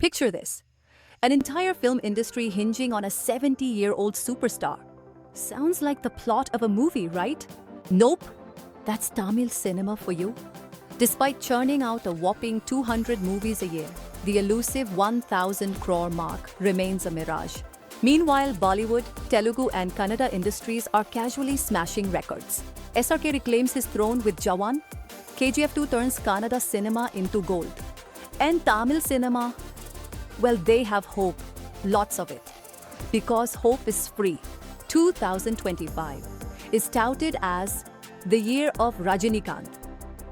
Picture this. An entire film industry hinging on a 70-year-old superstar. Sounds like the plot of a movie, right? Nope. That's Tamil cinema for you. Despite churning out a whopping 200 movies a year, the elusive 1,000 crore mark remains a mirage. Meanwhile, Bollywood, Telugu and Kannada industries are casually smashing records. SRK reclaims his throne with Jawan. KGF 2 turns Kannada cinema into gold. And Tamil cinema, well, they have hope, lots of it. Because hope is free. 2025 is touted as the year of Rajinikanth.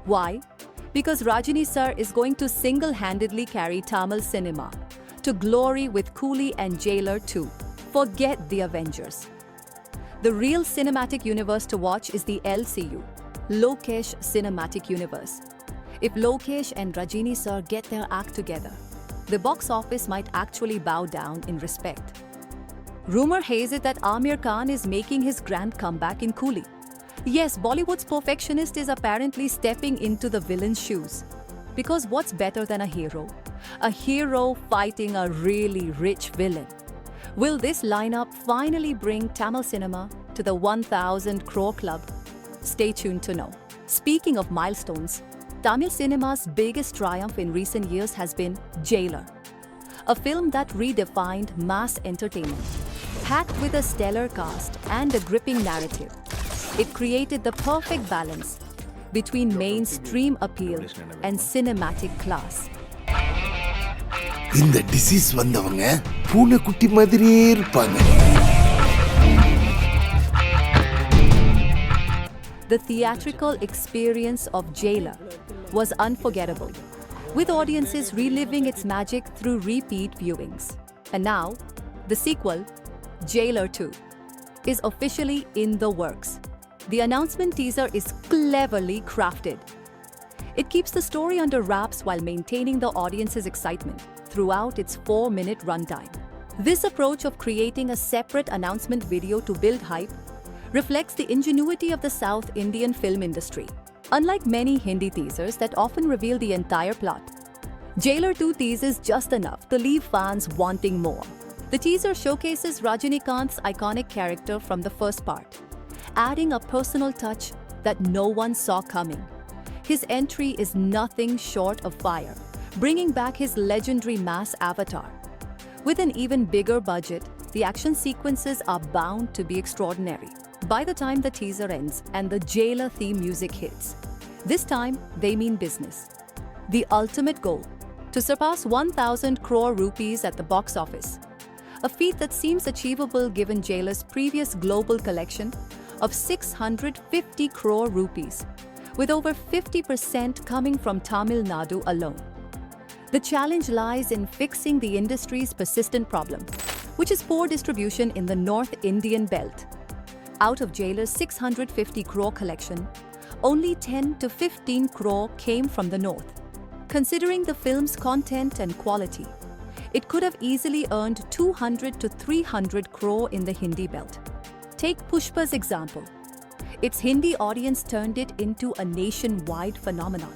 Why? Because Rajini sir is going to single-handedly carry Tamil cinema to glory with Coolie and Jailer 2. Forget the Avengers. The real cinematic universe to watch is the LCU, Lokesh Cinematic Universe. If Lokesh and Rajini sir get their act together, the box office might actually bow down in respect. Rumor has it that Aamir Khan is making his grand comeback in Coolie. Yes, Bollywood's perfectionist is apparently stepping into the villain's shoes. Because what's better than a hero? A hero fighting a really rich villain. Will this lineup finally bring Tamil cinema to the 1,000 crore club? Stay tuned to know. Speaking of milestones, Tamil cinema's biggest triumph in recent years has been Jailer, a film that redefined mass entertainment. Packed with a stellar cast and a gripping narrative, it created the perfect balance between mainstream appeal and cinematic class. இந்த disease வந்தவங்க பூனைக்குட்டி மாதிரியே இருப்பாங்க. The theatrical experience of Jailer was unforgettable, with audiences reliving its magic through repeat viewings. And now, the sequel, Jailer 2, is officially in the works. The announcement teaser is cleverly crafted. It keeps the story under wraps while maintaining the audience's excitement throughout its 4-minute runtime. This approach of creating a separate announcement video to build hype reflects the ingenuity of the South Indian film industry. Unlike many Hindi teasers that often reveal the entire plot, Jailer 2 teases just enough to leave fans wanting more. The teaser showcases Rajinikanth's iconic character from the first part, adding a personal touch that no one saw coming. His entry is nothing short of fire, bringing back his legendary mass avatar. With an even bigger budget, the action sequences are bound to be extraordinary. By the time the teaser ends and the Jailer theme music hits, this time they mean business. The ultimate goal: to surpass 1,000 crore rupees at the box office. A feat that seems achievable given Jailer's previous global collection of 650 crore rupees, with over 50% coming from Tamil Nadu alone. The challenge lies in fixing the industry's persistent problem, which is poor distribution in the North Indian belt. Out of Jailer's 650 crore collection, only 10 to 15 crore came from the north. Considering the film's content and quality, it could have easily earned 200 to 300 crore in the Hindi belt. Take Pushpa's example. Its Hindi audience turned it into a nationwide phenomenon.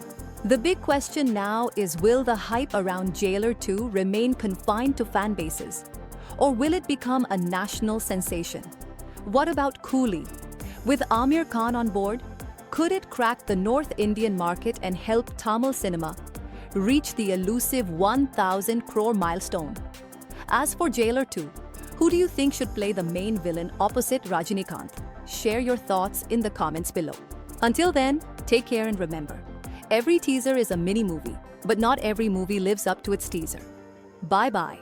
The big question now is, will the hype around Jailer 2 remain confined to fan bases, or will it become a national sensation? What about Coolie? With Aamir Khan on board, could it crack the North Indian market and help Tamil cinema reach the elusive 1,000 crore milestone? As for Jailer 2, who do you think should play the main villain opposite Rajinikanth? Share your thoughts in the comments below. Until then, take care and remember, every teaser is a mini movie, but not every movie lives up to its teaser. Bye-bye.